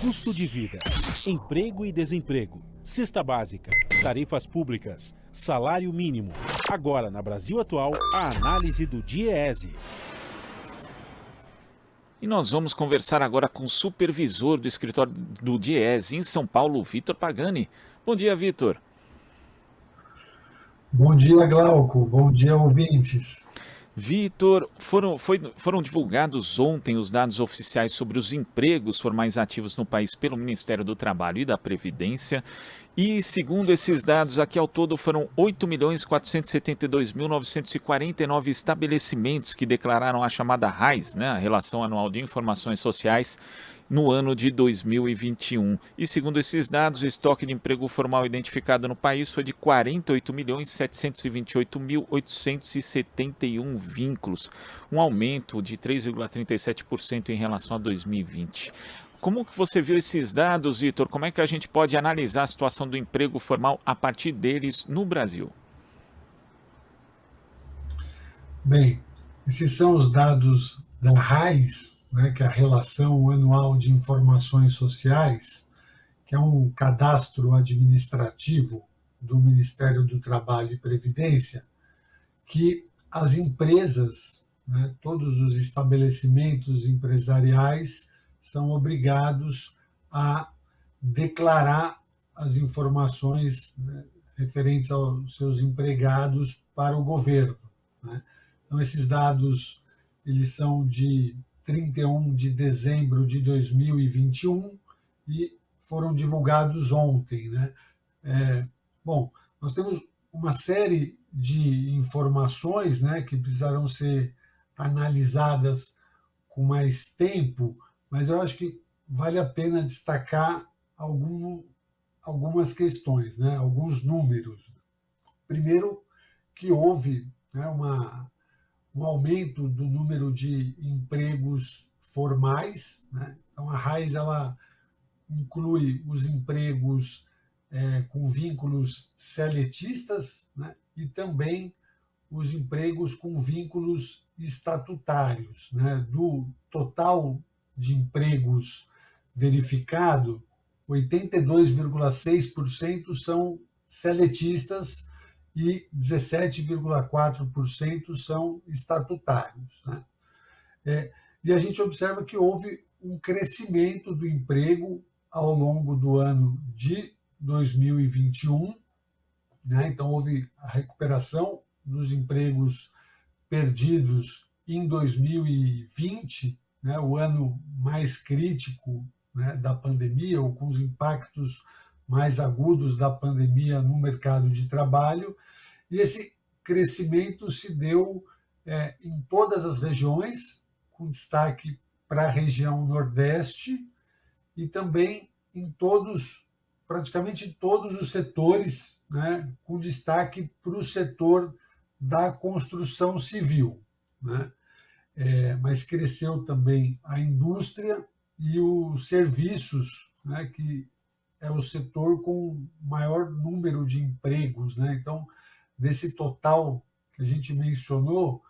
custo de vida, emprego e desemprego, cesta básica, tarifas públicas, salário mínimo. Agora, na Brasil Atual, a análise do DIEESE. E nós vamos conversar agora com o supervisor do escritório do DIEESE em São Paulo, Vitor Pagani. Bom dia, Vitor. Bom dia, Glauco. Bom dia, ouvintes. Vitor, foram divulgados ontem os dados oficiais sobre os empregos formais ativos no país pelo Ministério do Trabalho e da Previdência. E, segundo esses dados, aqui ao todo foram 8.472.949 estabelecimentos que declararam a chamada RAIS, né, a Relação Anual de Informações Sociais, no ano de 2021. E segundo esses dados, o estoque de emprego formal identificado no país foi de 48.728.871 vínculos, um aumento de 3,37% em relação a 2020. Como que você viu esses dados, Vitor? Como é que a gente pode analisar a situação do emprego formal a partir deles no Brasil? Bem, esses são os dados da RAIS, né, que é a Relação Anual de Informações Sociais, que é um cadastro administrativo do Ministério do Trabalho e Previdência, que as empresas, né, todos os estabelecimentos empresariais são obrigados a declarar as informações, né, referentes aos seus empregados para o governo, né? Então, esses dados eles são de 31 de dezembro de 2021 e foram divulgados ontem, né? Bom, nós temos uma série de informações, né, que precisarão ser analisadas com mais tempo, mas eu acho que vale a pena destacar algumas questões, né, alguns números. Primeiro, que houve, né, um aumento do número de empregos formais, né? Então, a RAIS ela inclui os empregos com vínculos seletistas, né, e também os empregos com vínculos estatutários, né? Do total de empregos verificado, 82,6% são seletistas e 17,4% são estatutários, né? E a gente observa que houve um crescimento do emprego ao longo do ano de 2021, né? Então, houve a recuperação dos empregos perdidos em 2020, né, o ano mais crítico, né, da pandemia, ou com os impactos mais agudos da pandemia no mercado de trabalho. E esse crescimento se deu em todas as regiões, com destaque para a região Nordeste e também em praticamente todos os setores, né, com destaque para o setor da construção civil, né? Mas cresceu também a indústria e os serviços, né, que é o setor com maior número de empregos, né? Então, desse total que a gente mencionou,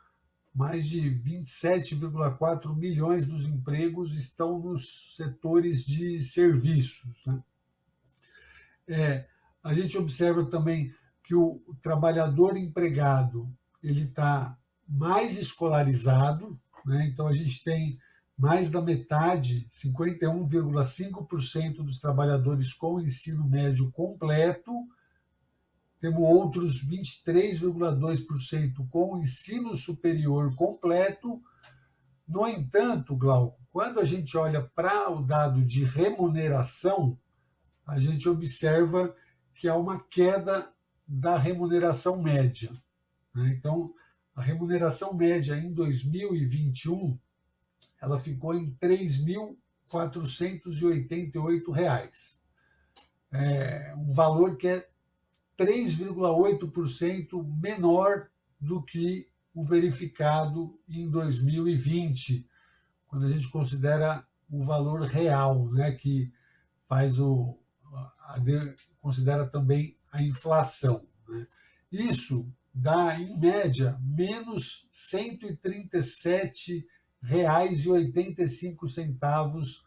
mais de 27,4 milhões dos empregos estão nos setores de serviços, né? A gente observa também que o trabalhador empregado ele está mais escolarizado, né? Então, a gente tem mais da metade, 51,5% dos trabalhadores com ensino médio completo, temos outros 23,2% com ensino superior completo. No entanto, Glauco, quando a gente olha para o dado de remuneração, a gente observa que há uma queda da remuneração média, né? Então, a remuneração média em 2021 ela ficou em R$ 3.488, um valor que é 3,8% menor do que o verificado em 2020, quando a gente considera o valor real, né, que faz considera também a inflação, né? Isso dá, em média, menos R$ 137,85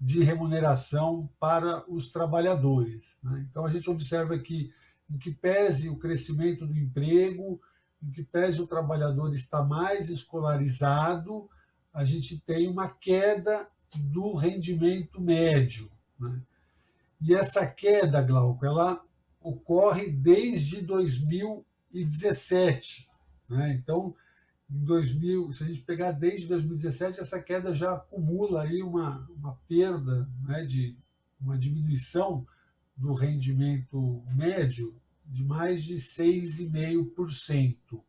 de remuneração para os trabalhadores, né? Então, a gente observa que, em que pese o crescimento do emprego, em que pese o trabalhador estar mais escolarizado, a gente tem uma queda do rendimento médio, né? E essa queda, Glauco, ela ocorre desde 2017, né? Então, se a gente pegar desde 2017, essa queda já acumula aí uma perda, né, uma diminuição do rendimento médio de mais de 6,5%.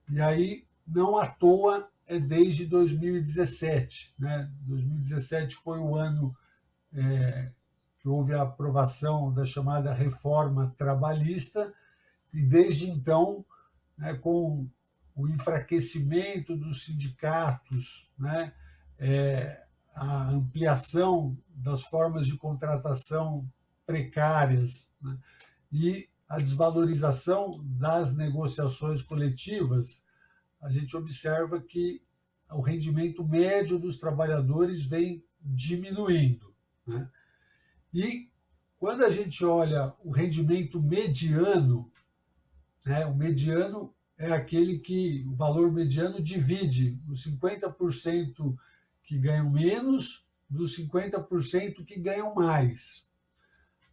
E aí, não à toa, é desde 2017. Né? 2017 foi o ano que houve a aprovação da chamada reforma trabalhista, e desde então, né, com o enfraquecimento dos sindicatos, né, a ampliação das formas de contratação precárias, né, e a desvalorização das negociações coletivas, a gente observa que o rendimento médio dos trabalhadores vem diminuindo, né? E quando a gente olha o rendimento mediano, né, o mediano é aquele que o valor mediano divide os 50% que ganham menos dos 50% que ganham mais.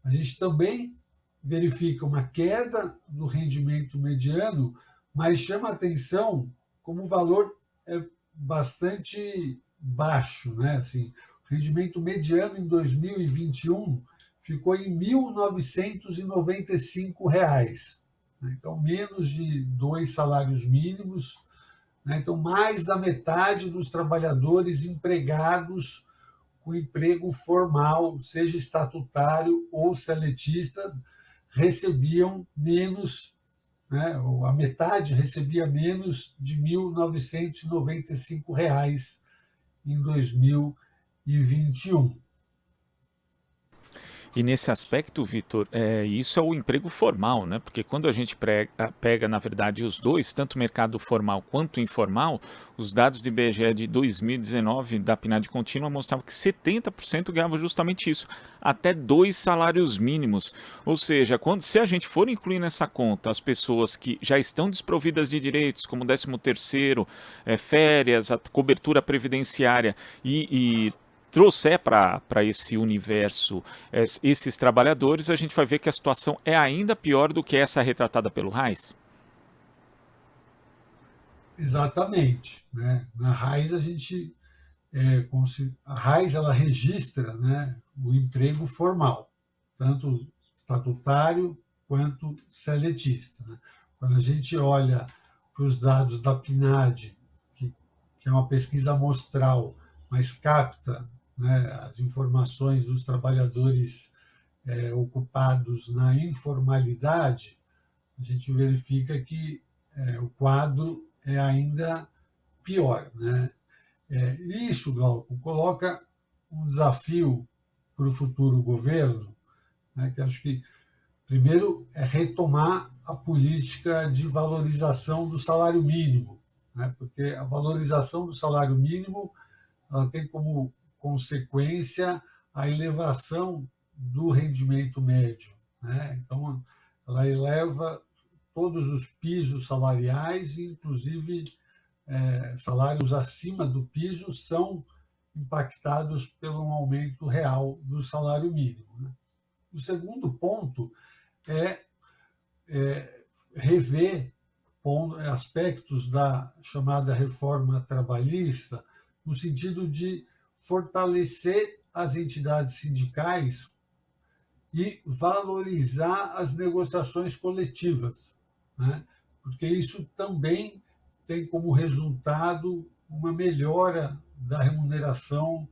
A gente também verifica uma queda no rendimento mediano, mas chama atenção como o valor é bastante baixo, né? Assim, o rendimento mediano em 2021 ficou em R$ 1.995. Então, menos de 2 salários mínimos, né? Então, mais da metade dos trabalhadores empregados com emprego formal, seja estatutário ou seletista, recebiam menos, né? A metade recebia menos de R$ 1.995 em 2021. E nesse aspecto, Vitor, isso é o emprego formal, né? Porque quando a gente pega, na verdade, os dois, tanto o mercado formal quanto o informal, os dados do IBGE de 2019 da PNAD contínua mostravam que 70% ganhavam justamente isso, até 2 salários mínimos. Ou seja, se a gente for incluir nessa conta as pessoas que já estão desprovidas de direitos, como 13º, férias, a cobertura previdenciária e trouxer para esse universo esses trabalhadores, a gente vai ver que a situação é ainda pior do que essa retratada pelo Reis? Exatamente, né? Na Reis a Reis ela registra, né, o emprego formal, tanto estatutário quanto seletista, né? Quando a gente olha para os dados da PNAD, que é uma pesquisa amostral, mas capta, né, as informações dos trabalhadores ocupados na informalidade, a gente verifica que o quadro é ainda pior, né? Isso, Glauco, coloca um desafio para o futuro governo, né, que acho que, primeiro, é retomar a política de valorização do salário mínimo, né, porque a valorização do salário mínimo ela tem como consequência a elevação do rendimento médio, né? Então, ela eleva todos os pisos salariais, inclusive salários acima do piso são impactados pelo aumento real do salário mínimo, né? O segundo ponto é rever aspectos da chamada reforma trabalhista, no sentido de fortalecer as entidades sindicais e valorizar as negociações coletivas, né? Porque isso também tem como resultado uma melhora da remuneração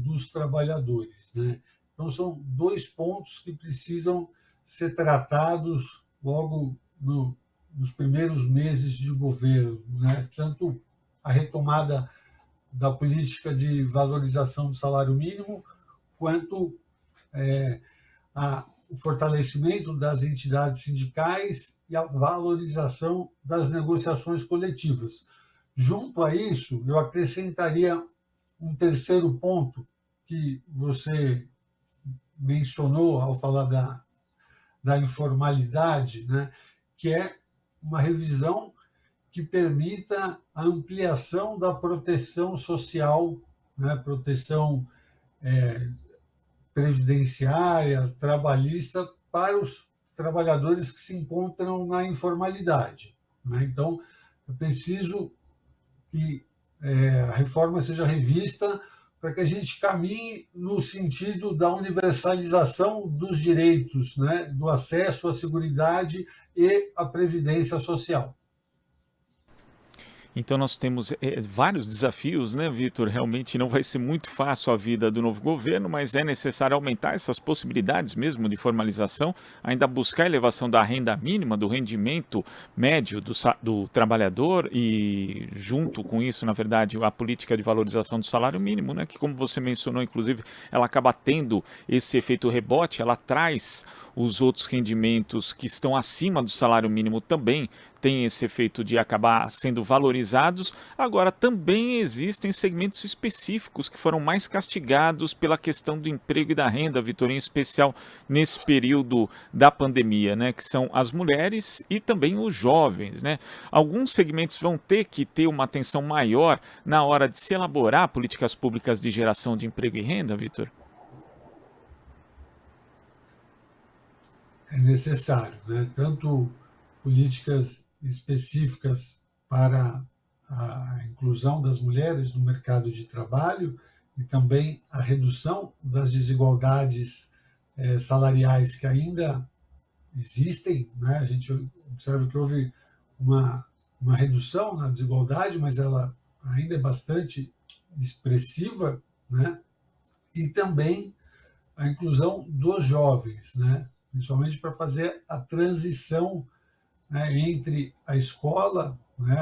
dos trabalhadores, né? Então, são 2 pontos que precisam ser tratados logo nos primeiros meses de governo, né? Tanto a retomada da política de valorização do salário mínimo, quanto o fortalecimento das entidades sindicais e a valorização das negociações coletivas. Junto a isso, eu acrescentaria um terceiro ponto, que você mencionou ao falar da informalidade, né, que é uma revisão que permita a ampliação da proteção social, né, proteção previdenciária, trabalhista, para os trabalhadores que se encontram na informalidade, né? Então, é preciso que a reforma seja revista para que a gente caminhe no sentido da universalização dos direitos, né, do acesso à seguridade e à previdência social. Então nós temos vários desafios, né, Vitor? Realmente não vai ser muito fácil a vida do novo governo, mas é necessário aumentar essas possibilidades mesmo de formalização, ainda buscar a elevação da renda mínima, do rendimento médio do trabalhador e, junto com isso, na verdade, a política de valorização do salário mínimo, né, que, como você mencionou, inclusive, ela acaba tendo esse efeito rebote, ela traz os outros rendimentos que estão acima do salário mínimo também tem esse efeito de acabar sendo valorizados. Agora, também existem segmentos específicos que foram mais castigados pela questão do emprego e da renda, Vitor, em especial nesse período da pandemia, né, que são as mulheres e também os jovens, né? Alguns segmentos vão ter que ter uma atenção maior na hora de se elaborar políticas públicas de geração de emprego e renda, Vitor? É necessário, né? Tanto políticas específicas para a inclusão das mulheres no mercado de trabalho e também a redução das desigualdades salariais que ainda existem, né? A gente observa que houve uma redução na desigualdade, mas ela ainda é bastante expressiva, né? E também a inclusão dos jovens, né? Principalmente para fazer a transição, né, entre a escola, né,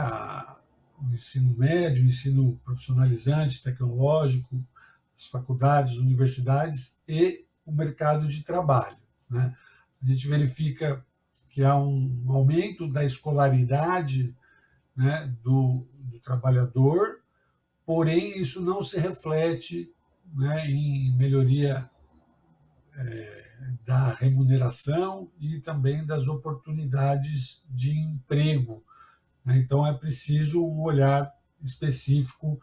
o ensino médio, o ensino profissionalizante, tecnológico, as faculdades, universidades e o mercado de trabalho, né? A gente verifica que há um aumento da escolaridade, né, do trabalhador, porém isso não se reflete, né, em melhoria da remuneração e também das oportunidades de emprego, né? Então, é preciso um olhar específico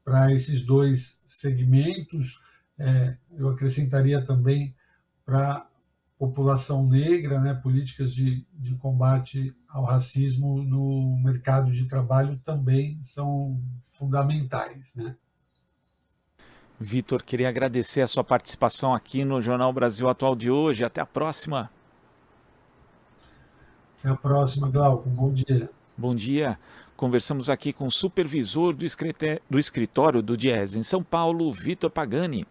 para esses dois segmentos. Eu acrescentaria também para a população negra, né, políticas de combate ao racismo no mercado de trabalho também são fundamentais, né? Vitor, queria agradecer a sua participação aqui no Jornal Brasil Atual de hoje. Até a próxima. Até a próxima, Glauco. Bom dia. Bom dia. Conversamos aqui com o supervisor do escritório do Diese em São Paulo, Vitor Pagani.